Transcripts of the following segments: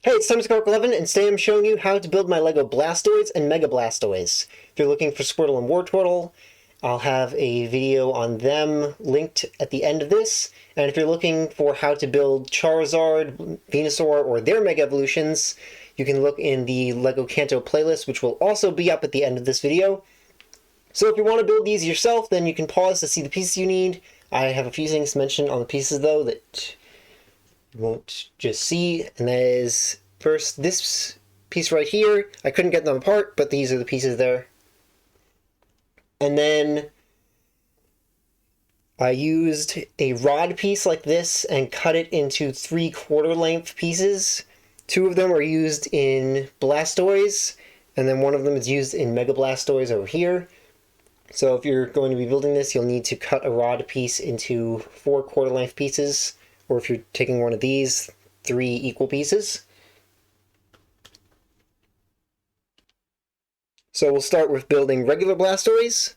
Hey, it's Summerscorp11, and today I'm showing you how to build my LEGO Blastoise and Mega Blastoise. If you're looking for Squirtle and Wartortle, I'll have a video on them linked at the end of this. And if you're looking for how to build Charizard, Venusaur, or their Mega Evolutions, you can look in the LEGO Kanto playlist, which will also be up at the end of this video. So if you want to build these yourself, then you can pause to see the pieces you need. I have a few things to mention on the pieces, though, that won't just see, and that is first this piece right here. I couldn't get them apart, but these are the pieces there. And then I used a rod piece like this and cut it into 3/4 length pieces. Two of them are used in Blastoise, and then one of them is used in Mega Blastoise over here. So if you're going to be building this, you'll need to cut a rod piece into 4/4 length pieces, or if you're taking one of these, 3 equal pieces. So we'll start with building regular Blastoise.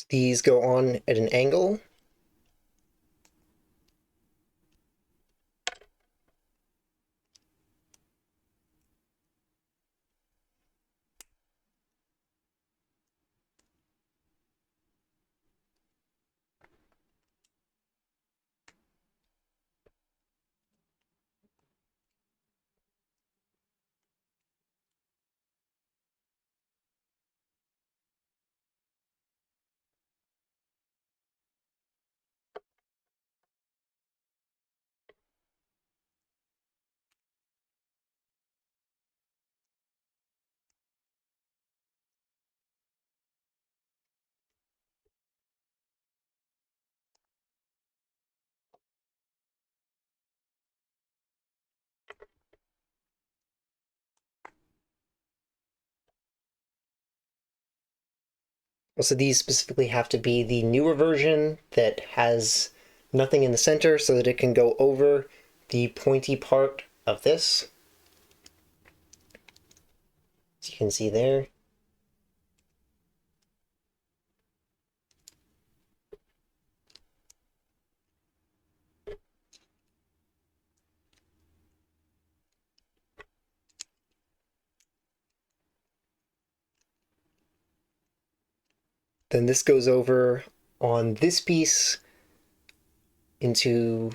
These go on at an angle. So these specifically have to be the newer version that has nothing in the center so that it can go over the pointy part of this. As you can see there. Then this goes over on this piece into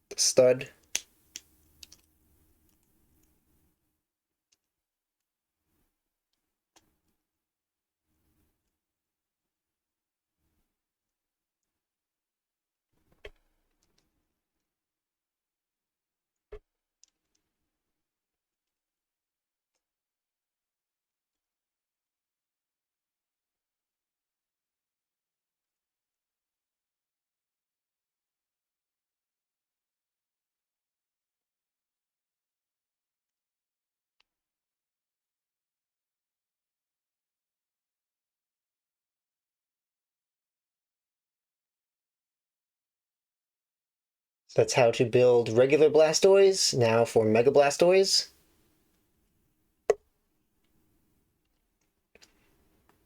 the stud. So that's how to build regular Blastoise. Now for Mega Blastoise.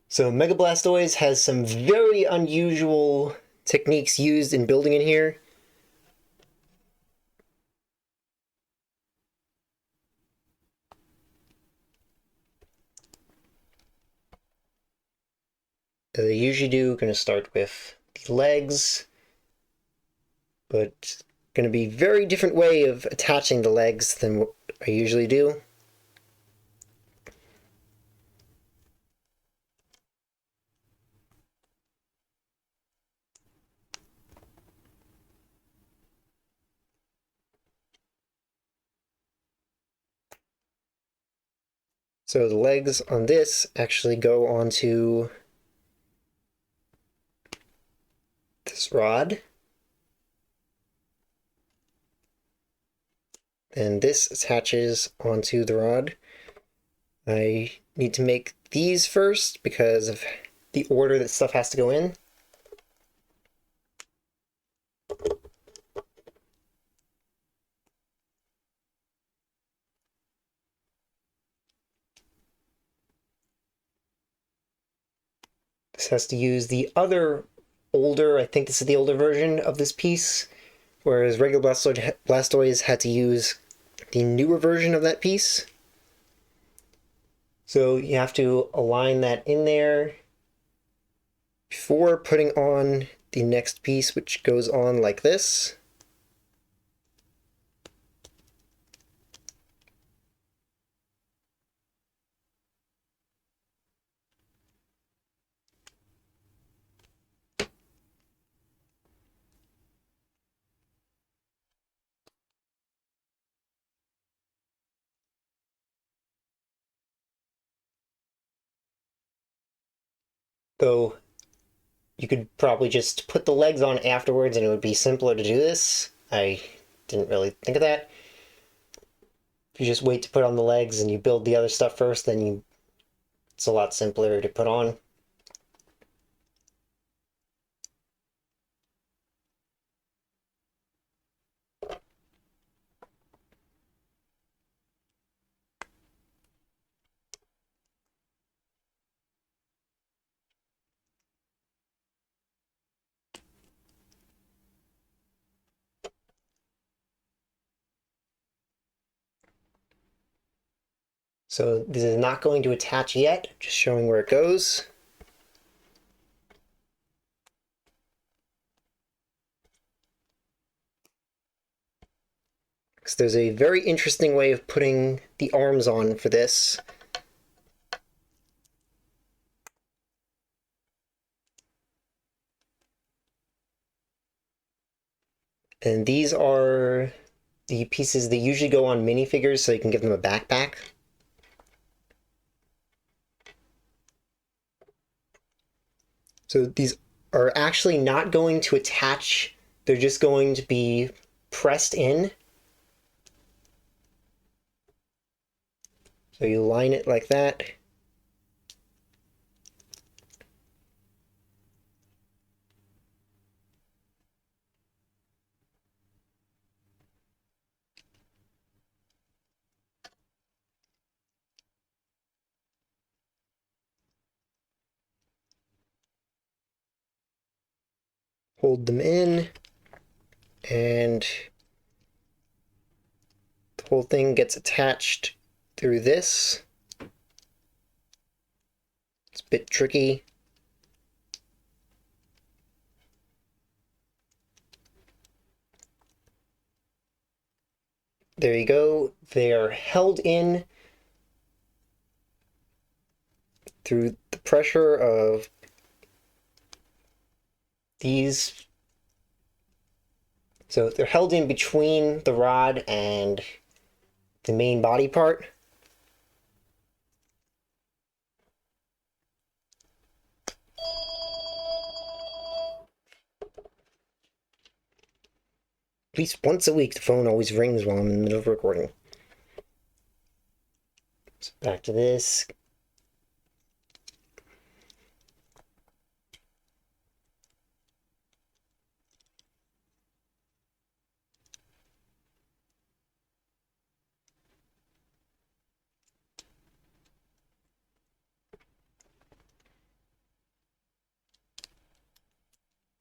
So Mega Blastoise has some very unusual techniques used in building in here. as I usually do, going to start with the legs, but going to be a very different way of attaching the legs than what I usually do. So the legs on this actually go onto this rod. And this attaches onto the rod. I need to make these first because of the order that stuff has to go in. This has to use the other older, I think this is the older version of this piece, whereas regular Blastoise had to use the newer version of that piece. So you have to align that in there before putting on the next piece, which goes on like this. Though you could probably just put the legs on afterwards and it would be simpler to do this. I didn't really think of that. If you just wait to put on the legs and you build the other stuff first, then it's a lot simpler to put on. So this is not going to attach yet, just showing where it goes. So there's a very interesting way of putting the arms on for this. And these are the pieces that usually go on minifigures so you can give them a backpack. So these are actually not going to attach, they're just going to be pressed in. So you line it like that. Hold them in, and the whole thing gets attached through this. It's a bit tricky. There you go. They are held in through the pressure of these. So they're held in between the rod and the main body part. At least once a week, the phone always rings while I'm in the middle of recording. So back to this.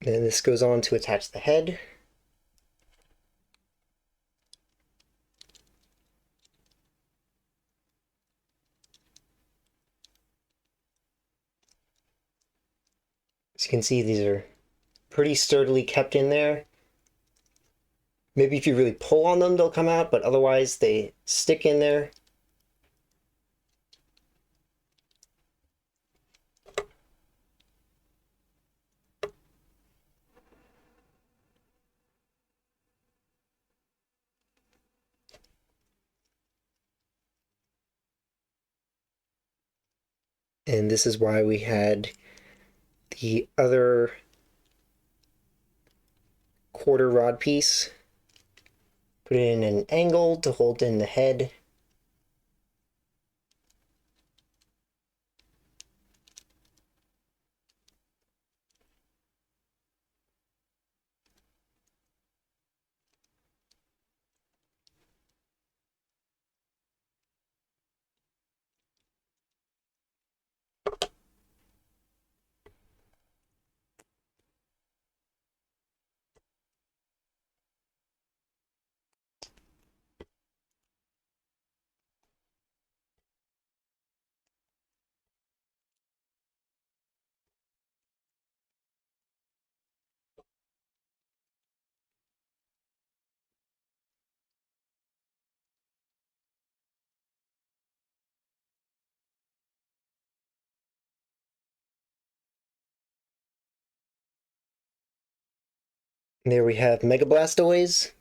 And this goes on to attach the head. As you can see, these are pretty sturdily kept in there. Maybe if you really pull on them, they'll come out, but otherwise they stick in there. And this is why we had the other quarter rod piece. Put it in an angle to hold in the head. And there we have Mega Blastoise.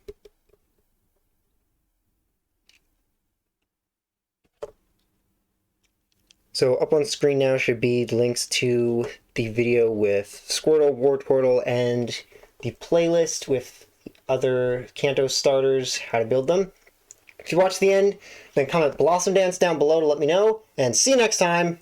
So up on screen now should be links to the video with Squirtle, Wartortle, and the playlist with other Kanto starters, how to build them. If you watch the end, then comment Blossom Dance down below to let me know, and see you next time!